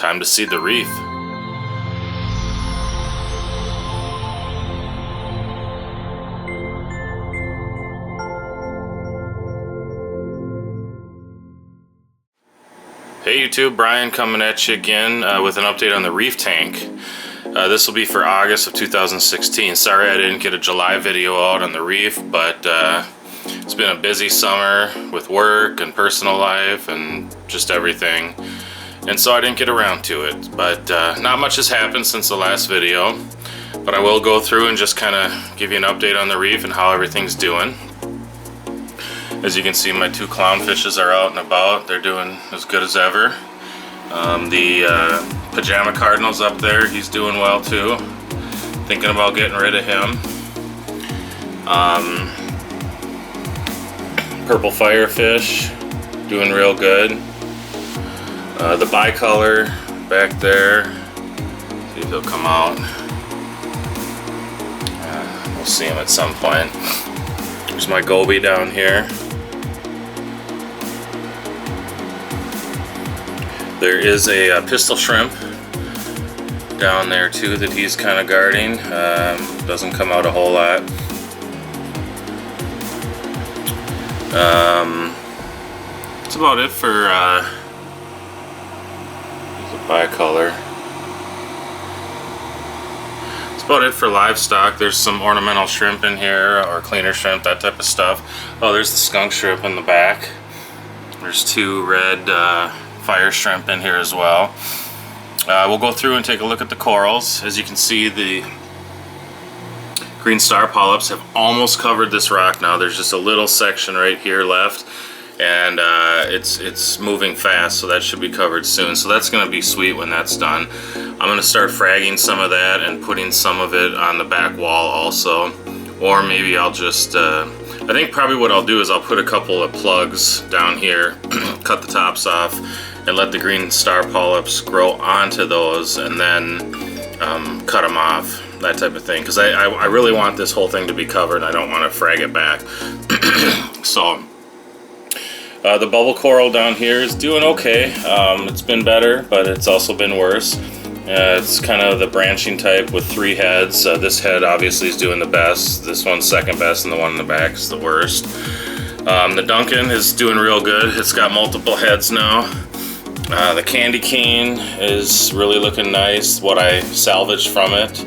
time to seed the reef. Hey YouTube, Brian coming at you again with an update on the reef tank. This will be for August of 2016. Sorry I didn't get a July video out on the reef, but it's been a busy summer with work and personal life and just everything. And so I didn't get around to it. But not much has happened since the last video. But I will go through and just kind of give you an update on the reef and how everything's doing. As you can see, my two clownfishes are out and about. They're doing as good as ever. The pajama cardinal's up there. He's doing well too. Thinking about getting rid of him. Purple firefish doing real good. The bicolor back there. See if he'll come out. We'll see him at some point. There's my goby down here. There is a pistol shrimp down there too that he's kind of guarding. Doesn't come out a whole lot. That's about it for the bicolor. That's about it for livestock. There's some ornamental shrimp in here, or cleaner shrimp, that type of stuff. Oh, there's the skunk shrimp in the back. There's two red fire shrimp in here as well. We'll go through and take a look at the corals. As you can see, the green star polyps have almost covered this rock now. There's just a little section right here left, and it's moving fast, so that should be covered soon. So that's going to be sweet when that's done. I'm going to start fragging some of that and putting some of it on the back wall also, or maybe I'll just I think probably what I'll do is I'll put a couple of plugs down here, cut the tops off, and let the green star polyps grow onto those, and then cut them off, that type of thing. Because I really want this whole thing to be covered. I don't want to frag it back. So the bubble coral down here is doing okay. It's been better, but it's also been worse. It's kind of the branching type with 3 heads. This head obviously is doing the best. This one's second best, and the one in the back is the worst. The Duncan is doing real good. It's got multiple heads now. The candy cane is really looking nice, what I salvaged from it.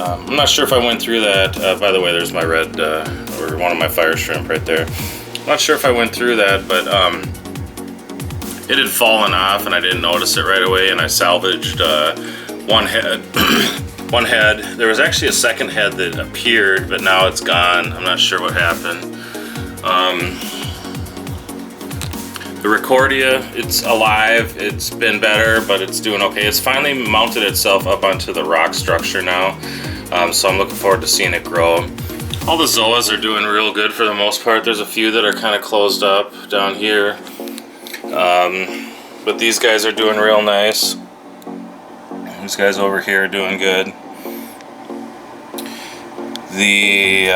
I'm not sure if I went through that. By the way, there's my red, or one of my fire shrimp right there. I'm not sure if I went through that, but it had fallen off and I didn't notice it right away, and I salvaged one head. One head. There was actually a second head that appeared, but now it's gone. I'm not sure what happened. The Recordia, it's alive. It's been better, but it's doing okay. It's finally mounted itself up onto the rock structure now, so I'm looking forward to seeing it grow. All the zoas are doing real good for the most part. There's a few that are kind of closed up down here. But these guys are doing real nice. These guys over here are doing good. The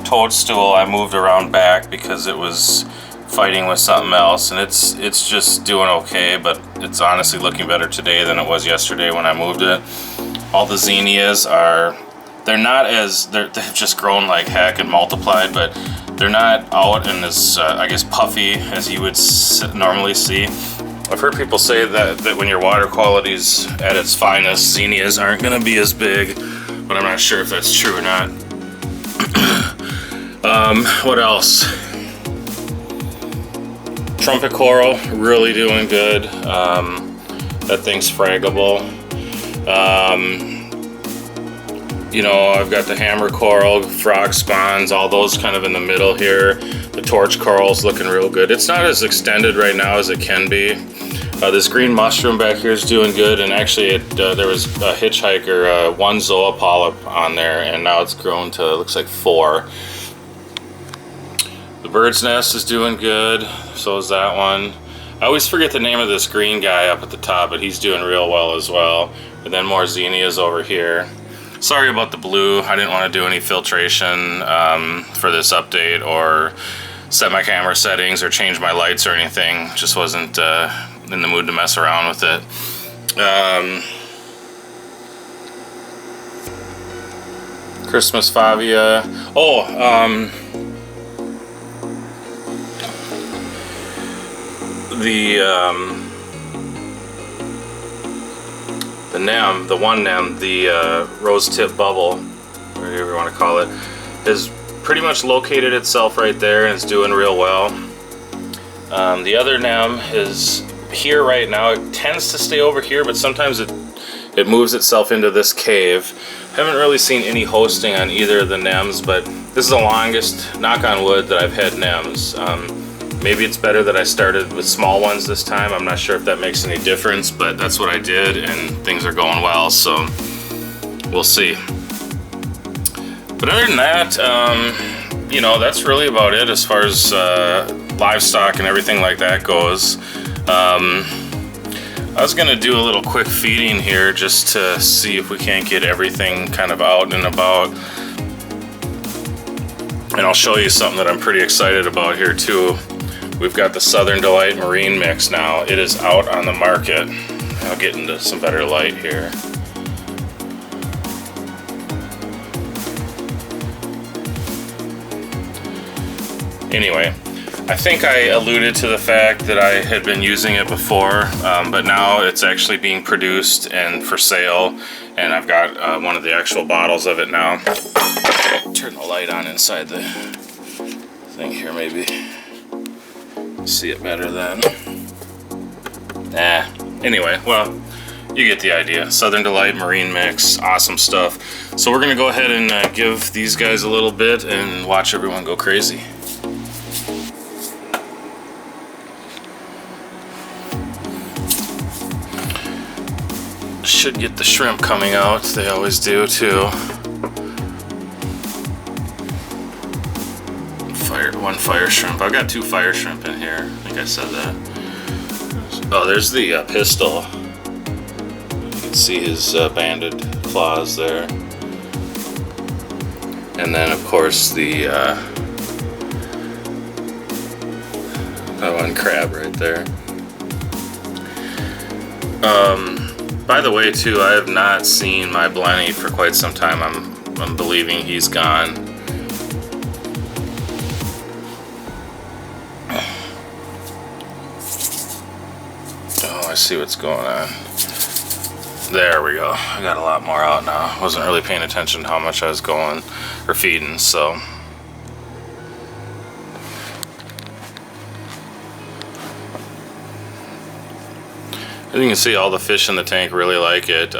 toadstool I moved around back because it was fighting with something else, and it's just doing okay, but it's honestly looking better today than it was yesterday when I moved it. All the zinnias are, they've just grown like heck and multiplied, but they're not out and as, I guess, puffy as you would normally see. I've heard people say that when your water quality's at its finest, zinnias aren't going to be as big, but I'm not sure if that's true or not. What else? Trumpet coral, really doing good. That thing's fraggable. You know, I've got the hammer coral, frog spawns, all those kind of in the middle here. The torch coral's looking real good. It's not as extended right now as it can be. This green mushroom back here is doing good, and actually there was a hitchhiker, 1 zoa polyp on there, and now it's grown to, looks like 4. The bird's nest is doing good, so is that one. I always forget the name of this green guy up at the top, but he's doing real well as well. And then more zinnias over here. Sorry about the blue. I didn't want to do any filtration for this update or set my camera settings or change my lights or anything. Just wasn't in the mood to mess around with it. Christmas Favia. Oh, the NEM, the one NEM, the rose tip bubble, whatever you want to call it, is pretty much located itself right there and it's doing real well. The other NEM is here right now. It tends to stay over here, but sometimes it moves itself into this cave. Haven't really seen any hosting on either of the NEMs, but this is the longest, knock on wood, that I've had NEMs. Maybe it's better that I started with small ones this time. I'm not sure if that makes any difference, but that's what I did, and things are going well, so we'll see. But other than that, you know, that's really about it as far as livestock and everything like that goes. I was gonna do a little quick feeding here just to see if we can't get everything kind of out and about. And I'll show you something that I'm pretty excited about here too. We've got the Southern Delight Marine Mix now. It is out on the market. I'll get into some better light here. Anyway, I think I alluded to the fact that I had been using it before, but now it's actually being produced and for sale, and I've got one of the actual bottles of it now. Turn the light on inside the thing here, maybe. See it better then. Anyway, well, you get the idea. Southern Delight Marine Mix, awesome stuff. So we're gonna go ahead and give these guys a little bit and watch everyone go crazy. Should get the shrimp coming out. They always do too. One fire shrimp. I've got 2 fire shrimp in here. I think I said that. Oh, there's the pistol. You can see his banded claws there. And then, of course, the one crab right there. By the way, too, I have not seen my Blenny for quite some time. I'm believing he's gone. Oh, I see what's going on. There we go. I got a lot more out now. Wasn't really paying attention to how much I was going or feeding, so. As you can see, all the fish in the tank really like it.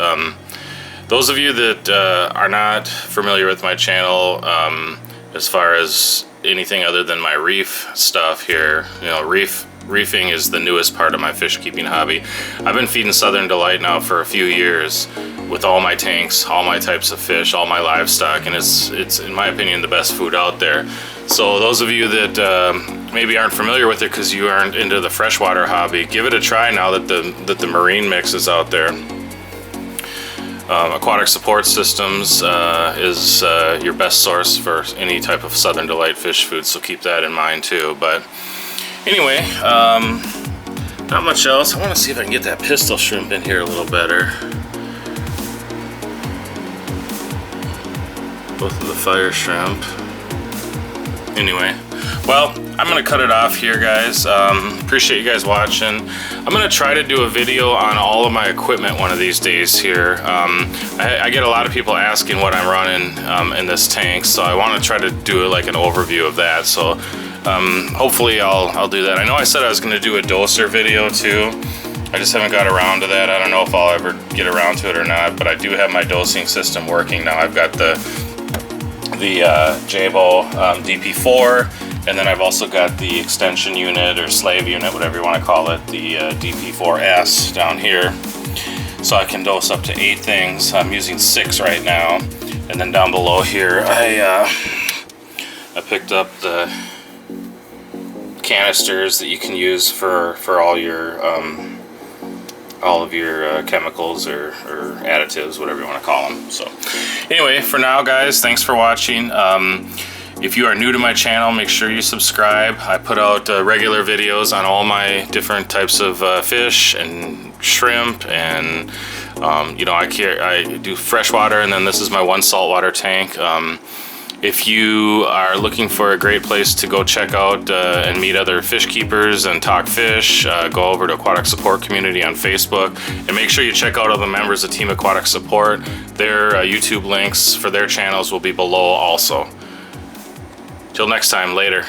Those of you that are not familiar with my channel, as far as anything other than my reef stuff here, you know, reefing is the newest part of my fish keeping hobby. I've been feeding Southern Delight now for a few years with all my tanks, all my types of fish, all my livestock, and it's in my opinion the best food out there. So those of you that maybe aren't familiar with it because you aren't into the freshwater hobby, give it a try now that the marine mix is out there. Aquatic Support Systems is your best source for any type of Southern Delight fish food, so keep that in mind too. But anyway, not much else. I want to see if I can get that pistol shrimp in here a little better. Both of the fire shrimp. Anyway, well, I'm gonna cut it off here, guys. Appreciate you guys watching. I'm gonna try to do a video on all of my equipment one of these days here. I get a lot of people asking what I'm running in this tank, so I want to try to do like an overview of that. So hopefully I'll do that. I know I said I was gonna do a doser video too. I just haven't got around to that. I don't know if I'll ever get around to it or not, but I do have my dosing system working now. I've got the Jabo DP4, and then I've also got the extension unit or slave unit, whatever you want to call it, the DP4S down here. So I can dose up to 8 things. I'm using 6 right now. And then down below here, I picked up the canisters that you can use for all of your chemicals or additives, whatever you want to call them. So anyway, for now, guys, thanks for watching. If you are new to my channel, make sure you subscribe. I put out regular videos on all my different types of fish and shrimp, and you know, I do freshwater, and then this is my one saltwater tank. If you are looking for a great place to go check out and meet other fish keepers and talk fish, go over to Aquatic Support Community on Facebook, and make sure you check out all the members of Team Aquatic Support. Their YouTube links for their channels will be below also. Till next time, later.